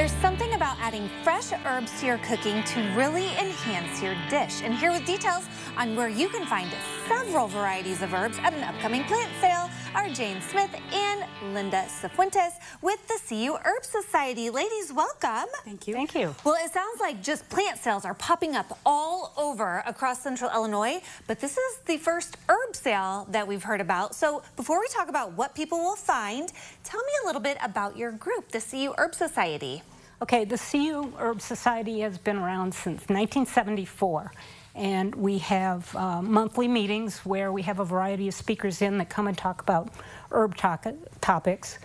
There's something about adding fresh herbs to your cooking to really enhance your dish. And here with details on where you can find several varieties of herbs at an upcoming plant sale are Jane Smith and Linda Cifuentes with the CU Herb Society. Ladies, welcome. Thank you. Thank you. Well, it sounds like just plant sales are popping up all over across central Illinois, but this is the first herb sale that we've heard about. So before we talk about what people will find, tell me a little bit about your group, the CU Herb Society. Okay, the CU Herb Society has been around since 1974. And we have monthly meetings where we have a variety of speakers in that come and talk about herb topics.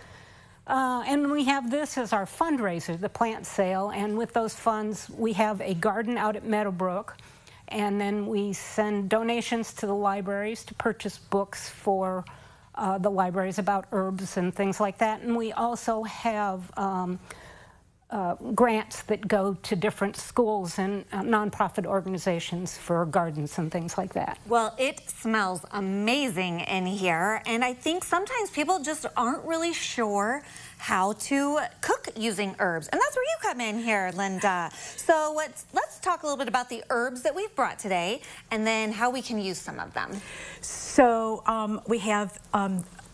And we have this as our fundraiser, the plant sale. And with those funds, we have a garden out at Meadowbrook. And then we send donations to the libraries to purchase books for the libraries about herbs and things like that. And we also have grants that go to different schools and nonprofit organizations for gardens and things like that. Well, it smells amazing in here, and I think sometimes people just aren't really sure how to cook using herbs, and that's where you come in here, Linda. So let's talk a little bit about the herbs that we've brought today and then how we can use some of them. So we have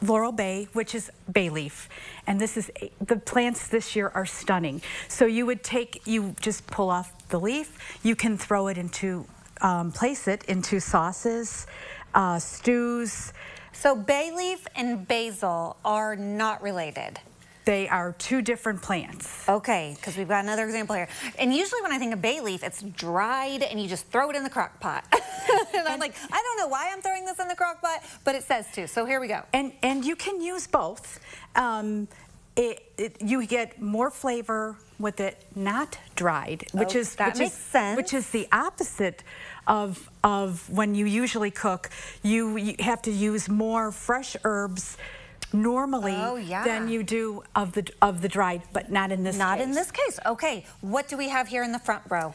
Laurel Bay, which is bay leaf, and this is the plants this year are stunning. So you just pull off the leaf. You can throw it into place it into sauces, stews. So bay leaf and basil are not related. They are two different plants. Okay, because we've got another example here. And usually when I think of bay leaf, it's dried and you just throw it in the crock pot. And I'm like, I don't know why I'm throwing this in the crock pot, but it says to. So here we go. And you can use both. You get more flavor with it not dried, which is the opposite of when you usually cook. You have to use more fresh herbs normally than you do of the dried, but not in this case. Not in this case. Okay, what do we have here in the front row?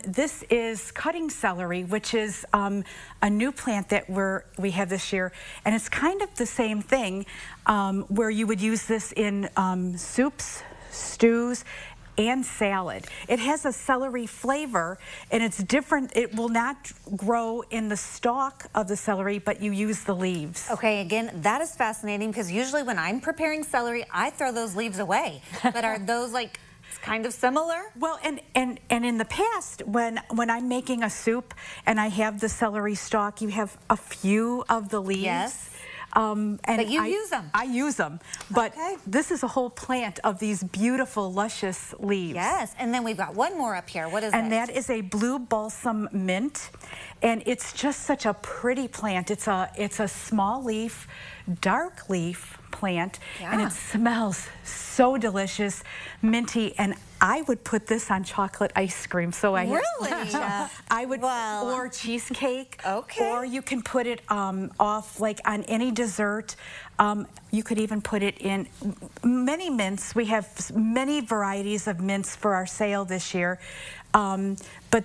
This is cutting celery, which is a new plant that we have this year, and it's kind of the same thing, where you would use this in soups, stews, and salad. It has a celery flavor, and it's different. It will not grow in the stalk of the celery, but you use the leaves. Okay, again, that is fascinating because usually when I'm preparing celery, I throw those leaves away. But are those like kind of similar? Well, and in the past, when I'm making a soup and I have the celery stalk, you have a few of the leaves. Yes. But you use them. I use them. But this is a whole plant of these beautiful, luscious leaves. Yes, and then we've got one more up here. What is it? And that is a blue balsam mint. And it's just such a pretty plant. It's a small leaf, dark leaf plant, and it smells so delicious, minty, and I would put this on chocolate ice cream. So I would, or cheesecake, or you can put it off like on any dessert. You could even put it in many mints. We have many varieties of mints for our sale this year. And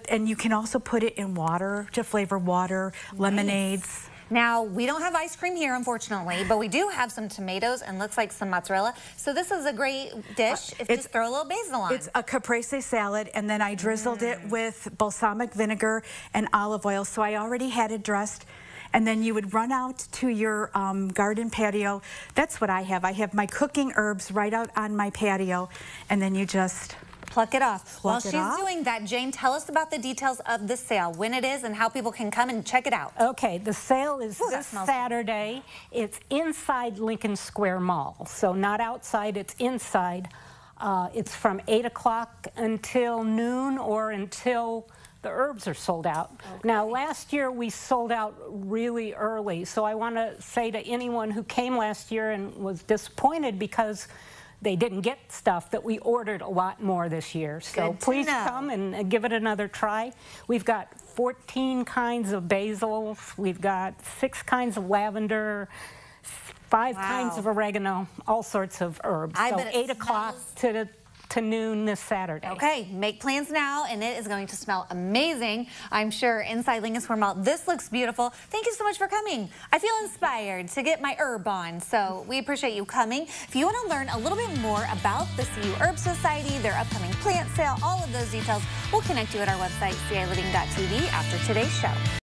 you can also put it in water to flavor water, lemonades. Now, we don't have ice cream here, unfortunately, but we do have some tomatoes and looks like some mozzarella. So this is a great dish if you just throw a little basil on. It's a caprese salad, and then I drizzled it with balsamic vinegar and olive oil, so I already had it dressed. And then you would run out to your garden patio. That's what I have. I have my cooking herbs right out on my patio, and then you just pluck it off. While she's doing that, Jane, tell us about the details of the sale, when it is, and how people can come and check it out. Okay, the sale is this Saturday. It's inside Lincoln Square Mall, so not outside, it's inside. It's from 8 o'clock until noon or until the herbs are sold out. Now, last year we sold out really early, so I want to say to anyone who came last year and was disappointed because they didn't get stuff, that we ordered a lot more this year. So please come and give it another try. We've got 14 kinds of basils. We've got 6 kinds of lavender, 5 kinds of oregano, all sorts of herbs. So 8 o'clock to to noon this Saturday. Okay, make plans now, and it is going to smell amazing, I'm sure, inside Lincoln Square Mall. This looks beautiful. Thank you so much for coming. I feel inspired to get my herb on, so we appreciate you coming. If you want to learn a little bit more about the CU Herb Society, their upcoming plant sale, all of those details, we'll connect you at our website, ciLiving.tv, after today's show.